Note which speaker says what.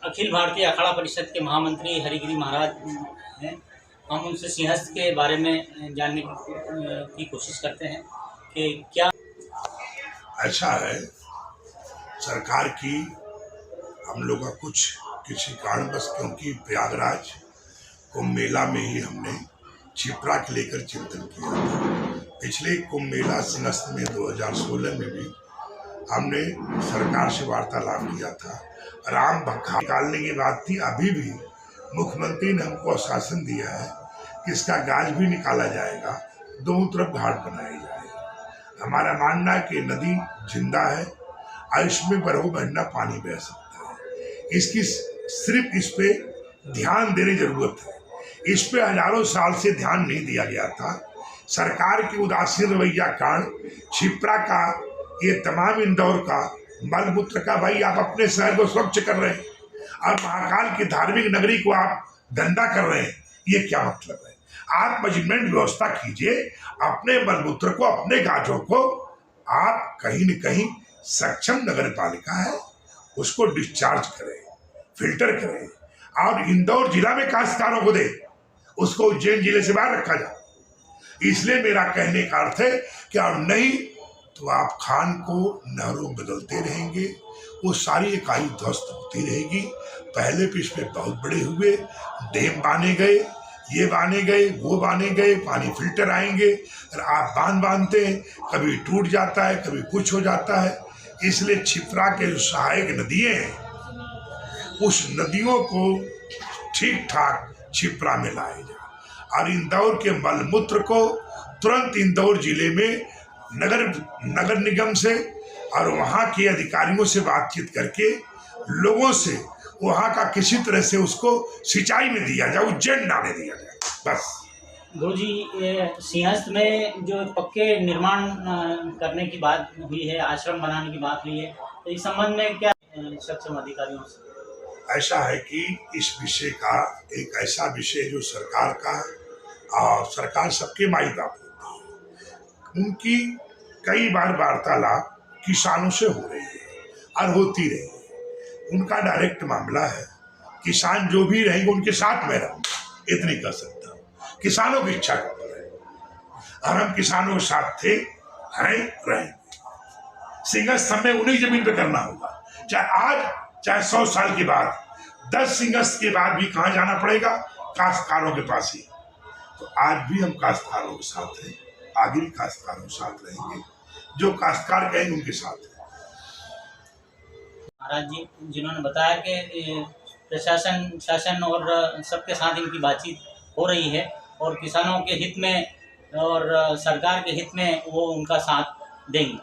Speaker 1: अखिल भारतीय अखाड़ा परिषद के महामंत्री हरिगिरी महाराज हैं। हम उनसे सिंहस्थ के बारे में जानने की कोशिश करते हैं कि क्या
Speaker 2: ऐसा है। सरकार की हम लोग का कुछ किसी कारणवश, क्योंकि प्रयागराज कुंभ मेला में ही हमने क्षिप्रा के लेकर चिंतन किया था। पिछले कुंभ मेला सिंहस्थ में 2016 में भी हमने सरकार से वार्तालाप किया था। राम भक्खा निकालने की बात थी। अभी भी मुख्यमंत्री ने हमको आश्वासन दिया है कि इसका गाज भी निकाला जाएगा, दोनों तरफ घाट बनाई जाएगी। हमारा मानना है कि नदी जिंदा है और इसमें बरहू महीना पानी बह सकता है। इसकी सिर्फ इस पे ध्यान देने जरूरत है। इस पे हजारों साल से ध्यान नहीं दिया गया था। सरकार की उदासीन रवैया कारण क्षिप्रा का, ये तमाम इंदौर का मल मूत्र का, भाई आप अपने शहर को स्वच्छ कर रहे हैं और महाकाल की धार्मिक नगरी को आप गंदा कर रहे हैं। ये क्या मतलब है? आप मैनेजमेंट व्यवस्था कीजिए, अपने मल मूत्र को, अपने गाजों को आप कहीं न कहीं सक्षम नगर पालिका है उसको डिस्चार्ज करें, फिल्टर करें और इंदौर जिला में काश्तकारों को दे, उसको उज्जैन जिले से बाहर रखा जाए। इसलिए मेरा कहने का अर्थ है कि और नहीं तो आप खान को नहरों बदलते रहेंगे, वो सारी इकाई ध्वस्त होती रहेगी। पहले पिछले बहुत बड़े हुए, डैम बांधे गए, ये बांधे गए, वो बांधे गए, पानी फिल्टर आएंगे और आप बांधते हैं, कभी टूट जाता है, कभी कुछ हो जाता है। इसलिए क्षिप्रा के जो सहायक नदियाँ हैं उस नदियों को ठीक ठाक क्षिप्रा में लाए जाए और इंदौर के मलमूत्र को तुरंत इंदौर जिले में नगर निगम से और वहाँ के अधिकारियों से बातचीत करके लोगों से वहाँ का किसी तरह से उसको सिंचाई में दिया जाए, उज्जैन डाले दिया जाए। बस
Speaker 1: गुरुजी, सिंहस्थ में जो पक्के निर्माण करने की बात हुई है, आश्रम बनाने की बात हुई है, तो इस संबंध में क्या सक्षम अधिकारियों से?
Speaker 2: ऐसा है कि इस विषय का एक ऐसा विषय जो सरकार का, और सरकार सबके माई बाप होती है, उनकी कई बार वार्तालाप किसानों से हो रही है और होती रही है। उनका डायरेक्ट मामला है, किसान जो भी रहेंगे उनके साथ में रहूंगा, इतनी कर सकता हूँ। किसानों की इच्छा का है और हम किसानों के साथ थे, हैं, रहेंगे। सिंहस्थ हमें उन्हीं जमीन पे करना होगा, चाहे आज, चाहे 100 साल के बाद, 10 सिंहस्थ के बाद भी कहाँ जाना पड़ेगा? काश्तकारों के पास ही। तो आज भी हम काश्तकारों के साथ हैं, आगे भी काश्तकारों के साथ रहेंगे, जो काश्तकार कहेंगे उनके साथ है।
Speaker 1: महाराज जी जिन्होंने बताया कि प्रशासन, शासन और सबके साथ इनकी बातचीत हो रही है और किसानों के हित में और सरकार के हित में वो उनका साथ देंगे।